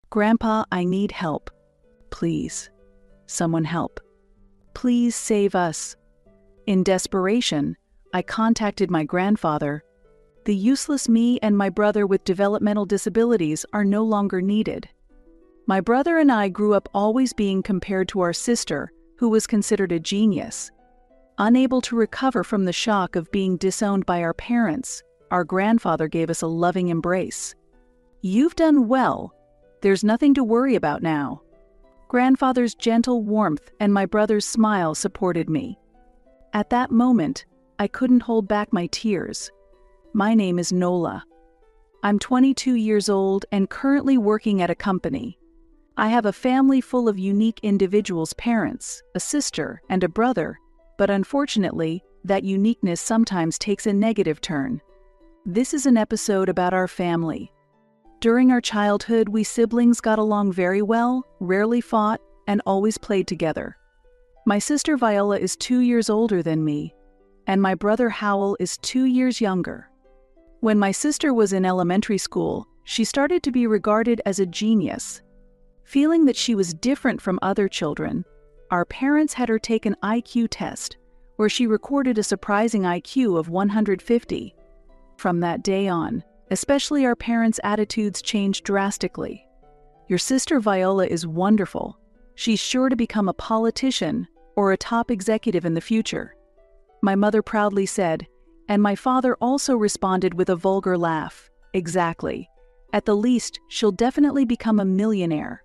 "Grandpa, I need help. Please. Someone help. Please save us." In desperation, I contacted my grandfather. The useless me and my brother with developmental disabilities are no longer needed. My brother and I grew up always being compared to our sister, who was considered a genius. Unable to recover from the shock of being disowned by our parents, our grandfather gave us a loving embrace. "You've done well. There's nothing to worry about now." Grandfather's gentle warmth and my brother's smile supported me. At that moment, I couldn't hold back my tears. My name is Nola. I'm 22 years old and currently working at a company. I have a family full of unique individuals' parents, a sister, and a brother, but unfortunately, that uniqueness sometimes takes a negative turn. This is an episode about our family. During our childhood, we siblings got along very well, rarely fought, and always played together. My sister Viola is 2 years older than me, and my brother Howell is 2 years younger. When my sister was in elementary school, she started to be regarded as a genius. Feeling that she was different from other children, our parents had her take an IQ test, where she recorded a surprising IQ of 150. From that day on, especially our parents' attitudes changed drastically. "Your sister Viola is wonderful. She's sure to become a politician or a top executive in the future," my mother proudly said, and my father also responded with a vulgar laugh. "Exactly. At the least, she'll definitely become a millionaire."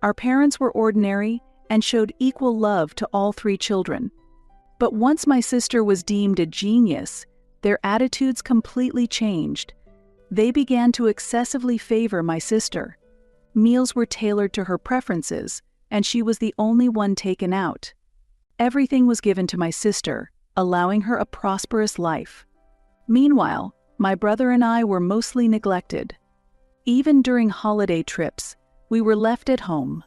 Our parents were ordinary and showed equal love to all 3 children. But once my sister was deemed a genius, their attitudes completely changed. They began to excessively favor my sister. Meals were tailored to her preferences, and she was the only one taken out. Everything was given to my sister, allowing her a prosperous life. Meanwhile, my brother and I were mostly neglected. Even during holiday trips, we were left at home.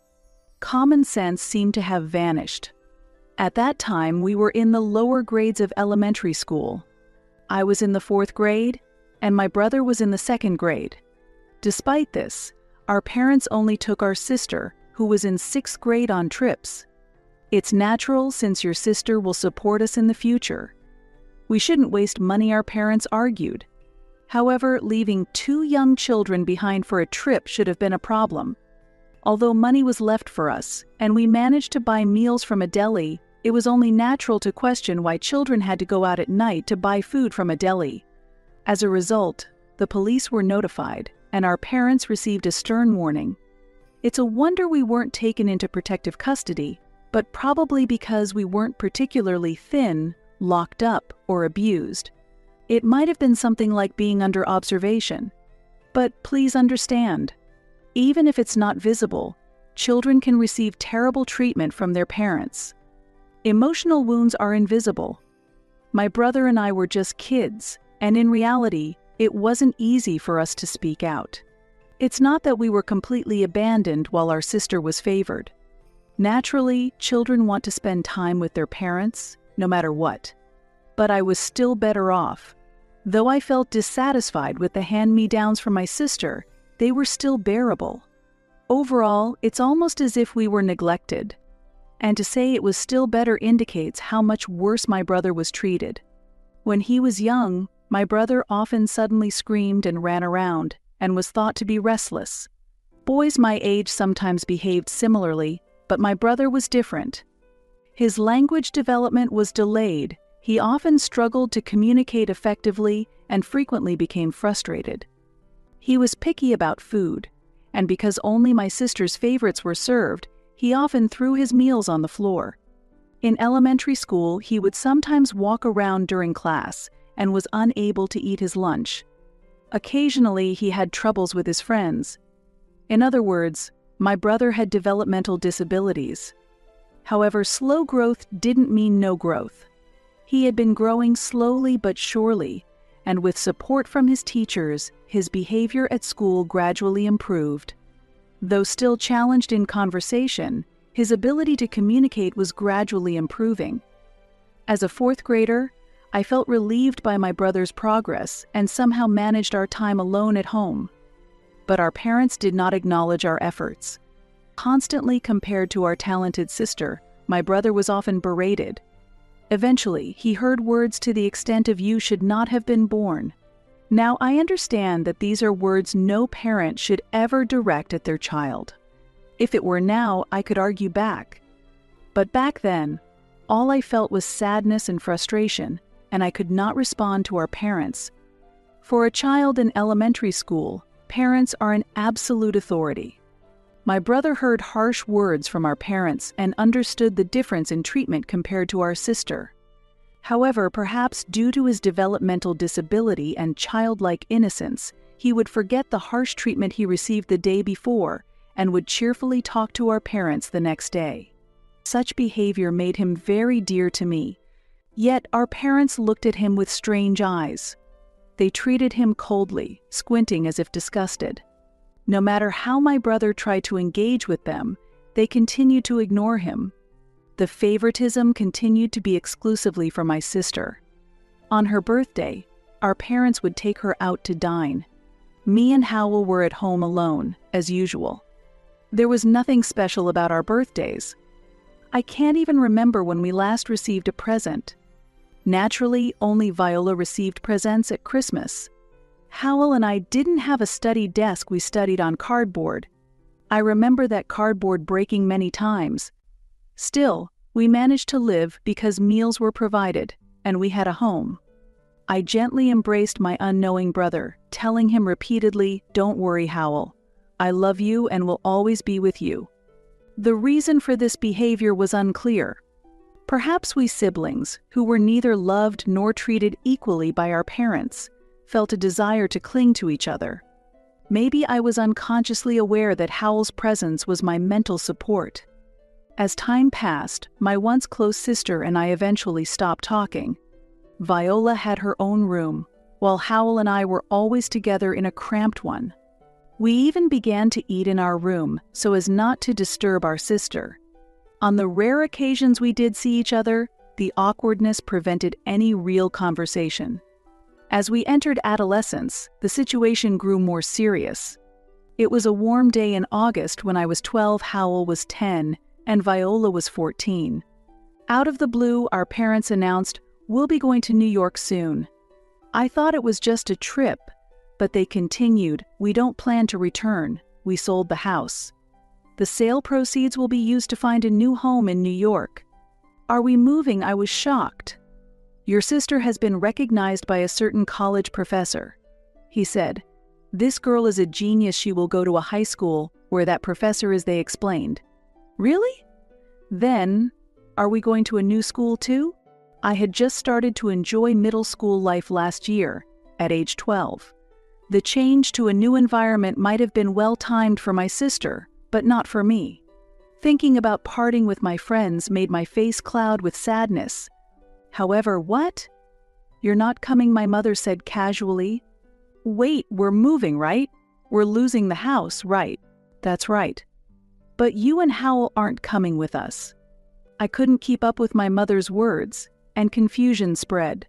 Common sense seemed to have vanished. At that time, we were in the lower grades of elementary school. I was in the 4th grade, and my brother was in the 2nd grade. Despite this, our parents only took our sister, who was in 6th grade, on trips. "It's natural since your sister will support us in the future. We shouldn't waste money," our parents argued. However, leaving 2 young children behind for a trip should have been a problem. Although money was left for us, and we managed to buy meals from a deli, it was only natural to question why children had to go out at night to buy food from a deli. As a result, the police were notified, and our parents received a stern warning. It's a wonder we weren't taken into protective custody, but probably because we weren't particularly thin, locked up, or abused. It might have been something like being under observation. But please understand, even if it's not visible, children can receive terrible treatment from their parents. Emotional wounds are invisible. My brother and I were just kids, and in reality, it wasn't easy for us to speak out. It's not that we were completely abandoned while our sister was favored. Naturally, children want to spend time with their parents, no matter what. But I was still better off. Though I felt dissatisfied with the hand-me-downs from my sister, they were still bearable. Overall, it's almost as if we were neglected. And to say it was still better indicates how much worse my brother was treated. When he was young, my brother often suddenly screamed and ran around, and was thought to be restless. Boys my age sometimes behaved similarly, but my brother was different. His language development was delayed. He often struggled to communicate effectively and frequently became frustrated. He was picky about food, and because only my sister's favorites were served, he often threw his meals on the floor. In elementary school, he would sometimes walk around during class and was unable to eat his lunch. Occasionally, he had troubles with his friends. In other words, my brother had developmental disabilities. However, slow growth didn't mean no growth. He had been growing slowly but surely, and with support from his teachers, his behavior at school gradually improved. Though still challenged in conversation, his ability to communicate was gradually improving. As a 4th grader, I felt relieved by my brother's progress and somehow managed our time alone at home. but our parents did not acknowledge our efforts. Constantly compared to our talented sister, my brother was often berated. Eventually, he heard words to the extent of "you should not have been born." Now, I understand that these are words no parent should ever direct at their child. If it were now, I could argue back. But back then, all I felt was sadness and frustration, and I could not respond to our parents. For a child in elementary school, parents are an absolute authority. My brother heard harsh words from our parents and understood the difference in treatment compared to our sister. However, perhaps due to his developmental disability and childlike innocence, he would forget the harsh treatment he received the day before and would cheerfully talk to our parents the next day. Such behavior made him very dear to me, yet our parents looked at him with strange eyes. They treated him coldly, squinting as if disgusted. No matter how my brother tried to engage with them, they continued to ignore him. The favoritism continued to be exclusively for my sister. On her birthday, our parents would take her out to dine. Me and Howell were at home alone, as usual. There was nothing special about our birthdays. I can't even remember when we last received a present. Naturally, only Viola received presents at Christmas. Howell and I didn't have a study desk, we studied on cardboard. I remember that cardboard breaking many times. Still, we managed to live because meals were provided, and we had a home. I gently embraced my unknowing brother, telling him repeatedly, "Don't worry, Howell. I love you and will always be with you." The reason for this behavior was unclear. Perhaps we siblings, who were neither loved nor treated equally by our parents, felt a desire to cling to each other. Maybe I was unconsciously aware that Howell's presence was my mental support. As time passed, my once close sister and I eventually stopped talking. Viola had her own room, while Howell and I were always together in a cramped one. We even began to eat in our room so as not to disturb our sister. On the rare occasions we did see each other, the awkwardness prevented any real conversation. As we entered adolescence, the situation grew more serious. It was a warm day in August when I was 12, Howell was 10, and Viola was 14. Out of the blue, our parents announced, "We'll be going to New York soon." I thought it was just a trip, but they continued, "We don't plan to return. We sold the house. The sale proceeds will be used to find a new home in New York." "Are we moving?" I was shocked. "Your sister has been recognized by a certain college professor," he said. "This girl is a genius. She will go to a high school where that professor is," they explained. "Really? Then, are we going to a new school too?" I had just started to enjoy middle school life last year, at age 12. The change to a new environment might have been well-timed for my sister, but not for me. Thinking about parting with my friends made my face cloud with sadness. "However, what?" "You're not coming," my mother said casually. "Wait, we're moving, right? We're losing the house, right?" "That's right. But you and Howell aren't coming with us." I couldn't keep up with my mother's words, and confusion spread.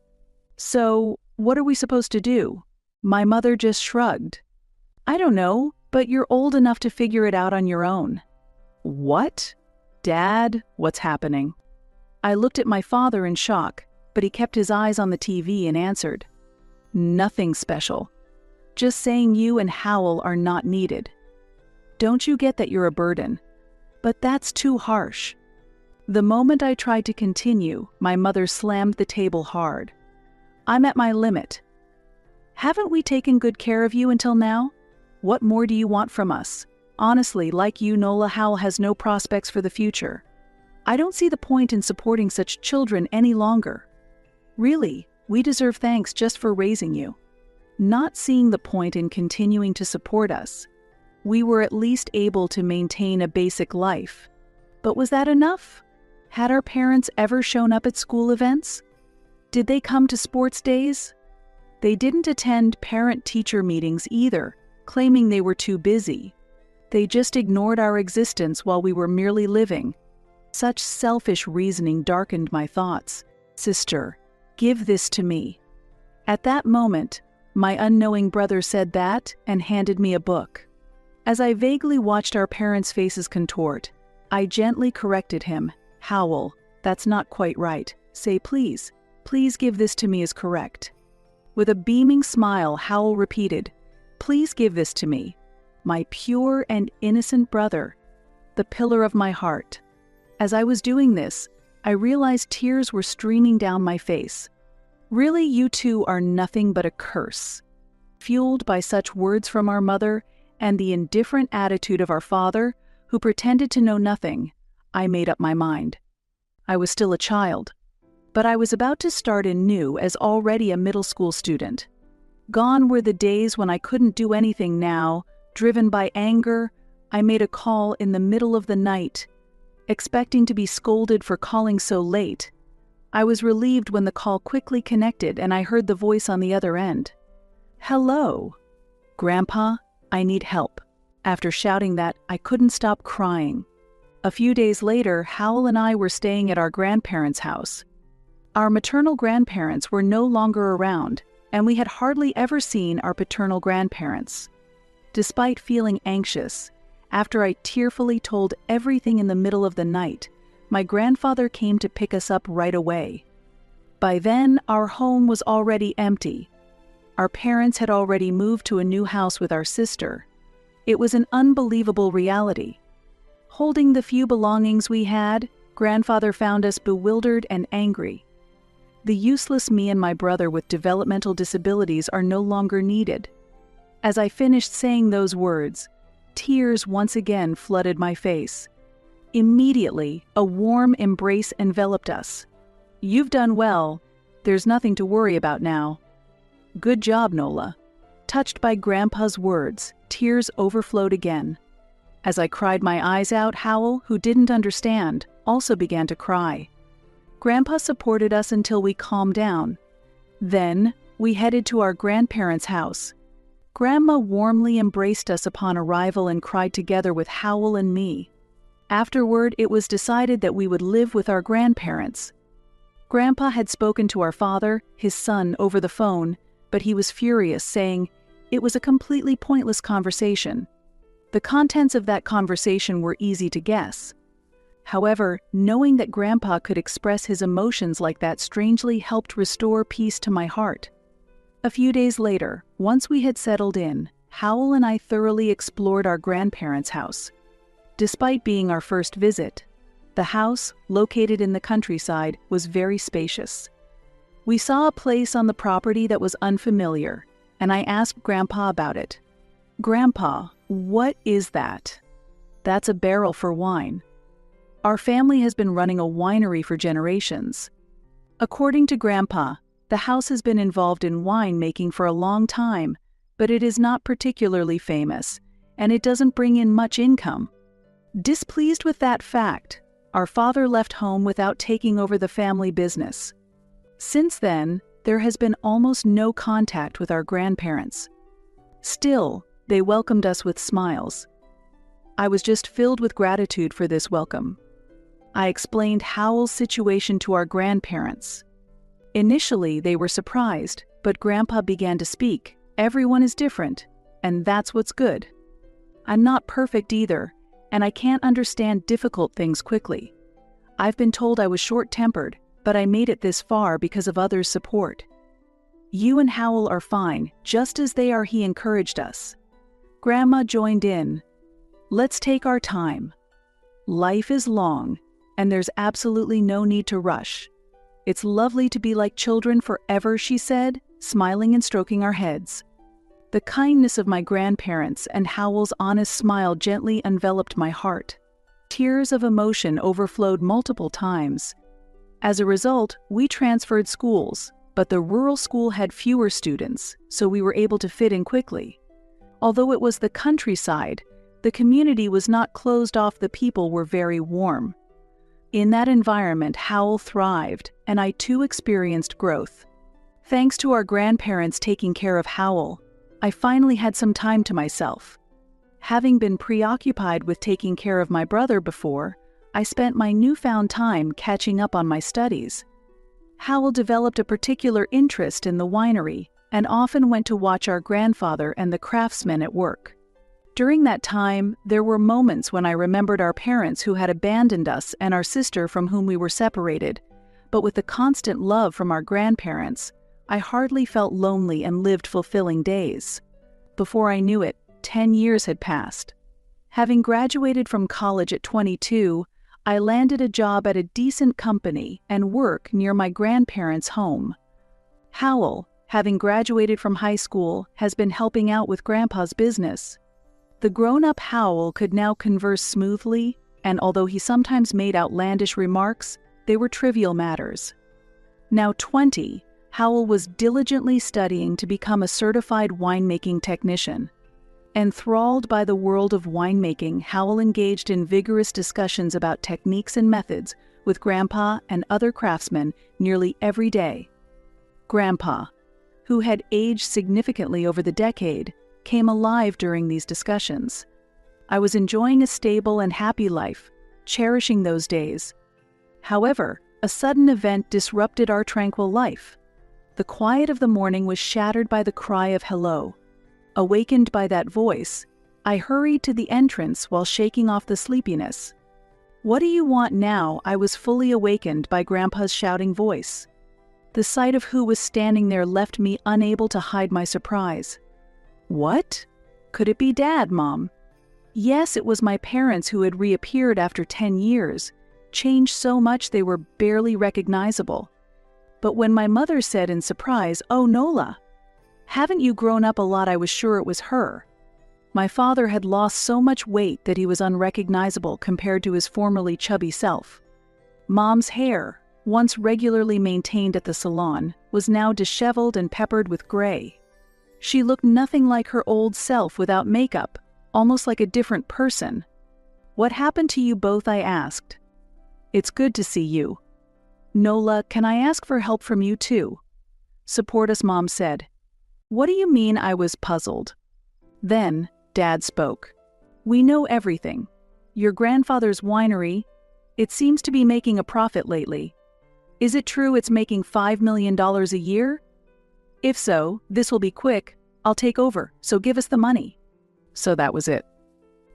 "So, what are we supposed to do?" My mother just shrugged. "I don't know, but you're old enough to figure it out on your own." "What? Dad, what's happening?" I looked at my father in shock, but he kept his eyes on the TV and answered, "Nothing special. Just saying you and Howell are not needed. Don't you get that you're a burden? But that's too harsh." The moment I tried to continue, my mother slammed the table hard. "I'm at my limit. Haven't we taken good care of you until now? What more do you want from us? Honestly, like you, Nola, Howell has no prospects for the future. I don't see the point in supporting such children any longer. Really, we deserve thanks just for raising you." Not seeing the point in continuing to support us, we were at least able to maintain a basic life. But was that enough? Had our parents ever shown up at school events? Did they come to sports days? They didn't attend parent-teacher meetings either, claiming they were too busy. They just ignored our existence while we were merely living. Such selfish reasoning darkened my thoughts. "Sister, give this to me." At that moment, my unknowing brother said that and handed me a book. As I vaguely watched our parents' faces contort, I gently corrected him. "Howell, that's not quite right. Say please. Please give this to me is correct." With a beaming smile, Howell repeated, "Please give this to me. My pure and innocent brother, the pillar of my heart." As I was doing this, I realized tears were streaming down my face. Really, you two are nothing but a curse. Fueled by such words from our mother and the indifferent attitude of our father, who pretended to know nothing, I made up my mind. I was still a child, but I was about to start anew as already a middle school student. Gone were the days when I couldn't do anything now. Driven by anger, I made a call in the middle of the night, expecting to be scolded for calling so late. I was relieved when the call quickly connected and I heard the voice on the other end. "Hello, Grandpa, I need help." After shouting that, I couldn't stop crying. A few days later, Howell and I were staying at our grandparents' house. Our maternal grandparents were no longer around, and we had hardly ever seen our paternal grandparents. Despite feeling anxious, after I tearfully told everything in the middle of the night, my grandfather came to pick us up right away. By then, our home was already empty. Our parents had already moved to a new house with our sister. It was an unbelievable reality. Holding the few belongings we had, Grandfather found us bewildered and angry. The useless me and my brother with developmental disabilities are no longer needed. As I finished saying those words, tears once again flooded my face. Immediately, a warm embrace enveloped us. "You've done well. There's nothing to worry about now." "Good job, Nola." Touched by Grandpa's words, tears overflowed again. As I cried my eyes out, Howell, who didn't understand, also began to cry. Grandpa supported us until we calmed down. Then, we headed to our grandparents' house. Grandma warmly embraced us upon arrival and cried together with Howell and me. Afterward, it was decided that we would live with our grandparents. Grandpa had spoken to our father, his son, over the phone, but he was furious, saying it was a completely pointless conversation. The contents of that conversation were easy to guess. However, knowing that Grandpa could express his emotions like that strangely helped restore peace to my heart. A few days later, once we had settled in, Howell and I thoroughly explored our grandparents' house. Despite being our first visit, the house, located in the countryside, was very spacious. We saw a place on the property that was unfamiliar, and I asked Grandpa about it. "Grandpa, what is that?" "That's a barrel for wine. Our family has been running a winery for generations." According to Grandpa, the house has been involved in wine making for a long time, but it is not particularly famous, and it doesn't bring in much income. Displeased with that fact, our father left home without taking over the family business. Since then, there has been almost no contact with our grandparents. Still, they welcomed us with smiles. I was just filled with gratitude for this welcome. I explained Howell's situation to our grandparents. Initially, they were surprised, but Grandpa began to speak. "Everyone is different, and that's what's good. I'm not perfect either, and I can't understand difficult things quickly. I've been told I was short-tempered, but I made it this far because of others' support. You and Howell are fine, just as they are," he encouraged us. Grandma joined in. "Let's take our time. Life is long, and there's absolutely no need to rush. It's lovely to be like children forever," she said, smiling and stroking our heads. The kindness of my grandparents and Howell's honest smile gently enveloped my heart. Tears of emotion overflowed multiple times. As a result, we transferred schools, but the rural school had fewer students, so we were able to fit in quickly. Although it was the countryside, the community was not closed off. The people were very warm. In that environment, Howell thrived, and I too experienced growth. Thanks to our grandparents taking care of Howell, I finally had some time to myself. Having been preoccupied with taking care of my brother before, I spent my newfound time catching up on my studies. Howell developed a particular interest in the winery and often went to watch our grandfather and the craftsmen at work. During that time, there were moments when I remembered our parents who had abandoned us and our sister from whom we were separated, but with the constant love from our grandparents, I hardly felt lonely and lived fulfilling days. Before I knew it, 10 years had passed. Having graduated from college at 22, I landed a job at a decent company and work near my grandparents' home. Howell, having graduated from high school, has been helping out with Grandpa's business. The grown-up Howell could now converse smoothly, and although he sometimes made outlandish remarks, they were trivial matters. Now 20, Howell was diligently studying to become a certified winemaking technician. Enthralled by the world of winemaking, Howell engaged in vigorous discussions about techniques and methods with Grandpa and other craftsmen nearly every day. Grandpa, who had aged significantly over the decade, came alive during these discussions. I was enjoying a stable and happy life, cherishing those days. However, a sudden event disrupted our tranquil life. The quiet of the morning was shattered by the cry of hello. Awakened by that voice, I hurried to the entrance while shaking off the sleepiness. "What do you want now?" I was fully awakened by Grandpa's shouting voice. The sight of who was standing there left me unable to hide my surprise. What? Could it be Dad, Mom? Yes, it was my parents who had reappeared after 10 years, changed so much they were barely recognizable. But when my mother said in surprise, "Oh, Nola, haven't you grown up a lot?" I was sure it was her. My father had lost so much weight that he was unrecognizable compared to his formerly chubby self. Mom's hair, once regularly maintained at the salon, was now disheveled and peppered with gray. She looked nothing like her old self without makeup, almost like a different person. "What happened to you both?" I asked. "It's good to see you. Nola, can I ask for help from you too?" "Support us," Mom said. "What do you mean?" I was puzzled. Then, Dad spoke. "We know everything. Your grandfather's winery, it seems to be making a profit lately. Is it true it's making $5 million a year? If so, this will be quick. I'll take over, so give us the money." So that was it.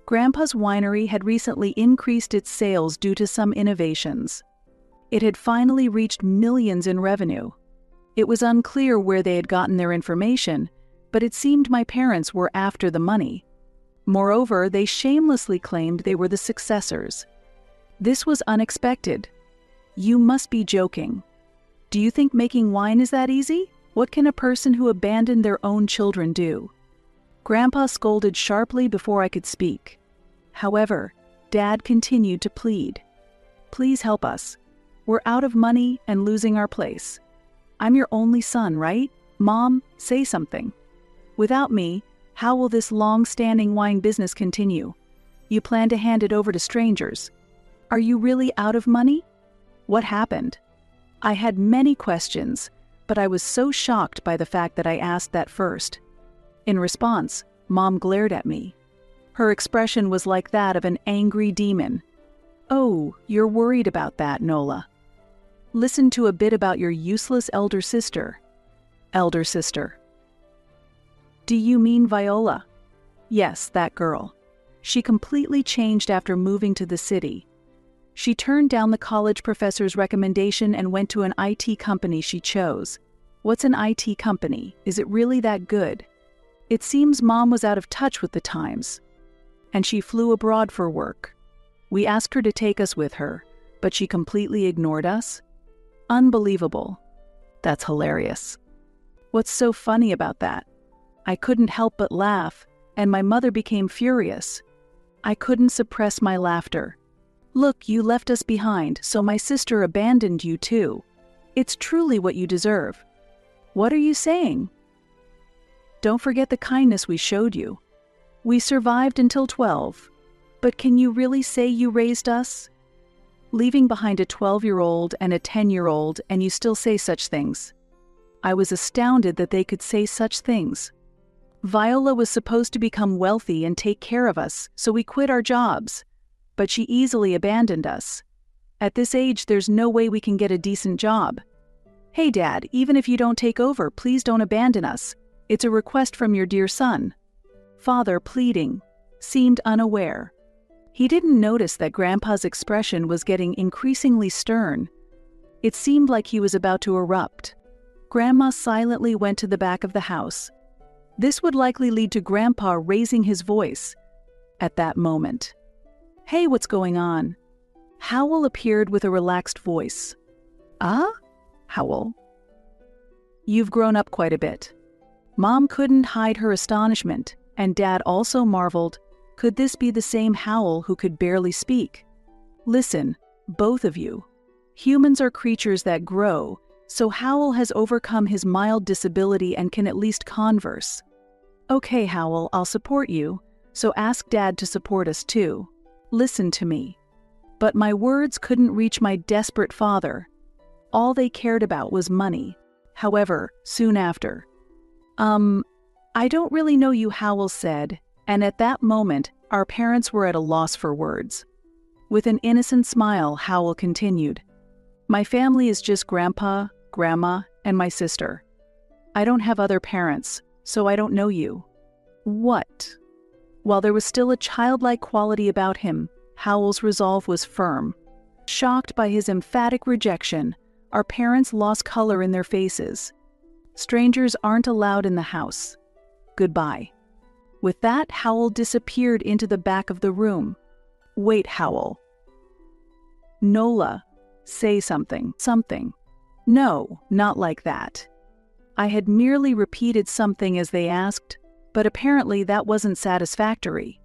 Grandpa's winery had recently increased its sales due to some innovations. It had finally reached millions in revenue. It was unclear where they had gotten their information, but it seemed my parents were after the money. Moreover, they shamelessly claimed they were the successors. This was unexpected. "You must be joking. Do you think making wine is that easy? What can a person who abandoned their own children do?" Grandpa scolded sharply before I could speak. However, Dad continued to plead. "Please help us. We're out of money and losing our place. I'm your only son, right? Mom, say something. Without me, how will this long-standing wine business continue? You plan to hand it over to strangers. Are you really out of money? What happened?" I had many questions, but I was so shocked by the fact that I asked that first. In response, Mom glared at me. Her expression was like that of an angry demon. "Oh, you're worried about that, Nola. Listen to a bit about your useless elder sister." "Elder sister. Do you mean Viola?" "Yes, that girl. She completely changed after moving to the city. She turned down the college professor's recommendation and went to an IT company she chose." "What's an IT company? Is it really that good?" "It seems Mom was out of touch with the times, and she flew abroad for work. We asked her to take us with her, but she completely ignored us." "Unbelievable." "That's hilarious." "What's so funny about that?" I couldn't help but laugh, and my mother became furious. I couldn't suppress my laughter. "Look, you left us behind, so my sister abandoned you too. It's truly what you deserve." "What are you saying?" "Don't forget the kindness we showed you. We survived until 12. But can you really say you raised us? Leaving behind a 12-year-old and a 10-year-old, and you still say such things." I was astounded that they could say such things. "Viola was supposed to become wealthy and take care of us, so we quit our jobs. But she easily abandoned us. At this age, there's no way we can get a decent job. Hey, Dad, even if you don't take over, please don't abandon us. It's a request from your dear son." Father pleading. seemed unaware. He didn't notice that Grandpa's expression was getting increasingly stern. It seemed like he was about to erupt. Grandma silently went to the back of the house. This would likely lead to Grandpa raising his voice. At that moment, "Hey, what's going on?" Howell appeared with a relaxed voice. "Ah, Howell. You've grown up quite a bit." Mom couldn't hide her astonishment, and Dad also marveled. Could this be the same Howell who could barely speak? "Listen, both of you. Humans are creatures that grow, so Howell has overcome his mild disability and can at least converse. Okay, Howell, I'll support you, so ask Dad to support us too. Listen to me." But my words couldn't reach my desperate father. All they cared about was money. However, soon after, "I don't really know you," Howell said, and at that moment, our parents were at a loss for words. With an innocent smile, Howell continued, "My family is just Grandpa, Grandma, and my sister. I don't have other parents, so I don't know you." "What?" While there was still a childlike quality about him, Howell's resolve was firm. Shocked by his emphatic rejection, our parents lost color in their faces. "Strangers aren't allowed in the house. Goodbye." With that, Howell disappeared into the back of the room. "Wait, Howell. Nola, say something." "Something." "No, not like that." I had merely repeated something as they asked, but apparently that wasn't satisfactory.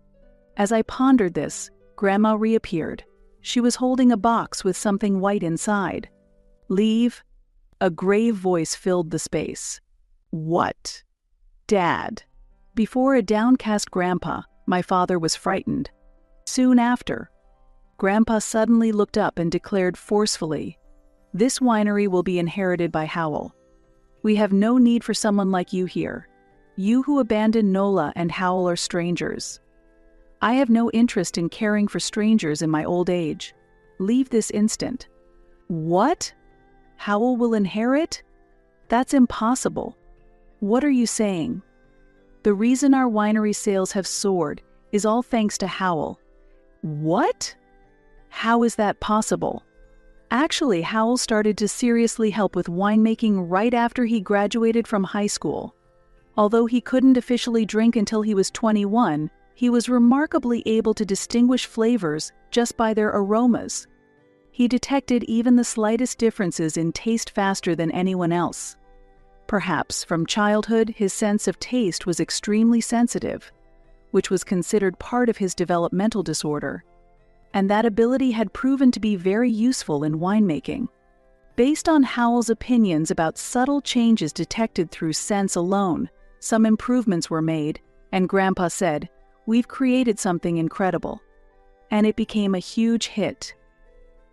As I pondered this, Grandma reappeared. She was holding a box with something white inside. "Leave?" A grave voice filled the space. "What?" "Dad." Before a downcast Grandpa, my father was frightened. Soon after, Grandpa suddenly looked up and declared forcefully, "This winery will be inherited by Howell. We have no need for someone like you here. You who abandoned Nola and Howell are strangers. I have no interest in caring for strangers in my old age. Leave this instant." "What? Howell will inherit? That's impossible. What are you saying?" "The reason our winery sales have soared is all thanks to Howell." "What? How is that possible?" Actually, Howell started to seriously help with winemaking right after he graduated from high school. Although he couldn't officially drink until he was 21, he was remarkably able to distinguish flavors just by their aromas. He detected even the slightest differences in taste faster than anyone else. Perhaps from childhood, his sense of taste was extremely sensitive, which was considered part of his developmental disorder, and that ability had proven to be very useful in winemaking. Based on Howell's opinions about subtle changes detected through sense alone, some improvements were made, and Grandpa said, "We've created something incredible." And it became a huge hit.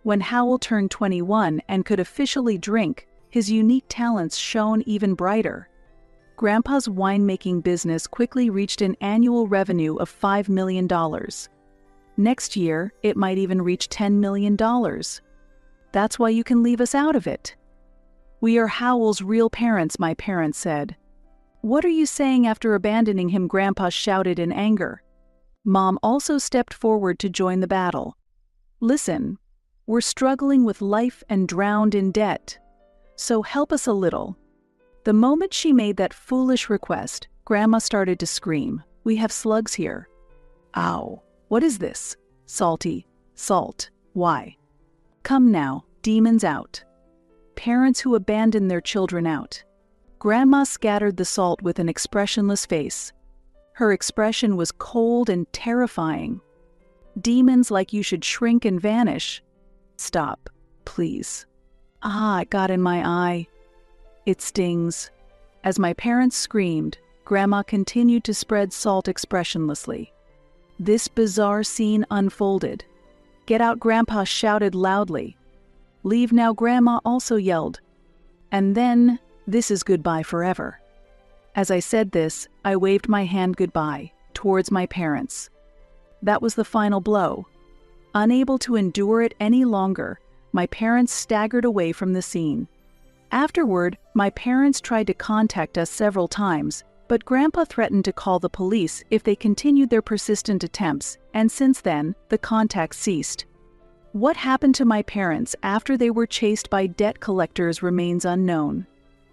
When Howell turned 21 and could officially drink, his unique talents shone even brighter. Grandpa's winemaking business quickly reached an annual revenue of $5 million. Next year, it might even reach $10 million. "That's why you can leave us out of it." "We are Howell's real parents," my parents said. "What are you saying after abandoning him?" Grandpa shouted in anger. Mom also stepped forward to join the battle. "Listen, we're struggling with life and drowned in debt. So help us a little." The moment she made that foolish request, Grandma started to scream. "We have slugs here." "Ow, what is this?" "Salty. Salt. Why?" "Come now, demons out. Parents who abandon their children out." Grandma scattered the salt with an expressionless face. Her expression was cold and terrifying. "Demons like you should shrink and vanish." "Stop, please." "Ah, it got in my eye. It stings." As my parents screamed, Grandma continued to spread salt expressionlessly. This bizarre scene unfolded. "Get out," Grandpa shouted loudly. "Leave now," Grandma also yelled. And then, "This is goodbye forever." As I said this, I waved my hand goodbye, towards my parents. That was the final blow. Unable to endure it any longer, my parents staggered away from the scene. Afterward, my parents tried to contact us several times, But Grandpa threatened to call the police if they continued their persistent attempts, and since then, the contact ceased. What happened to my parents after they were chased by debt collectors remains unknown.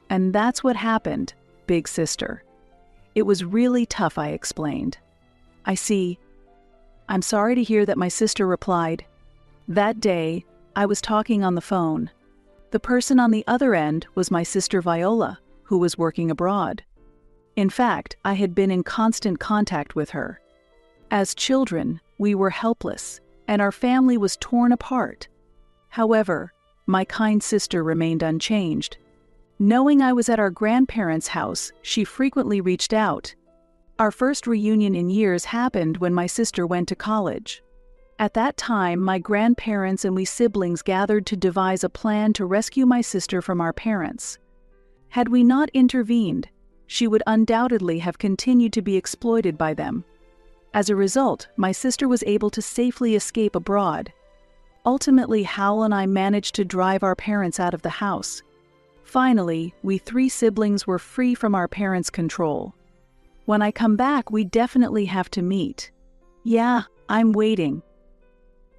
And that's what happened, big sister. It was really tough, I explained. I see. I'm sorry to hear that, my sister replied. That day, I was talking on the phone. The person on the other end was my sister Viola, who was working abroad. In fact, I had been in constant contact with her. As children, we were helpless, and our family was torn apart. However, my kind sister remained unchanged. Knowing I was at our grandparents' house, she frequently reached out. Our first reunion in years happened when my sister went to college. At that time, my grandparents and we siblings gathered to devise a plan to rescue my sister from our parents. Had we not intervened, she would undoubtedly have continued to be exploited by them. As a result, my sister was able to safely escape abroad. Ultimately, Hal and I managed to drive our parents out of the house. Finally, we 3 siblings were free from our parents' control. When I come back, we definitely have to meet. Yeah, I'm waiting.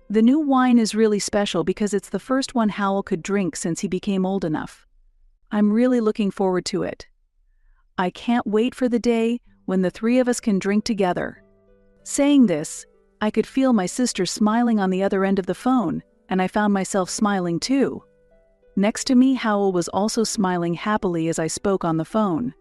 The new wine is really special because it's the first one Hal could drink since he became old enough. I'm really looking forward to it. I can't wait for the day when the 3 of us can drink together. Saying this, I could feel my sister smiling on the other end of the phone, and I found myself smiling too. Next to me, Howell was also smiling happily as I spoke on the phone.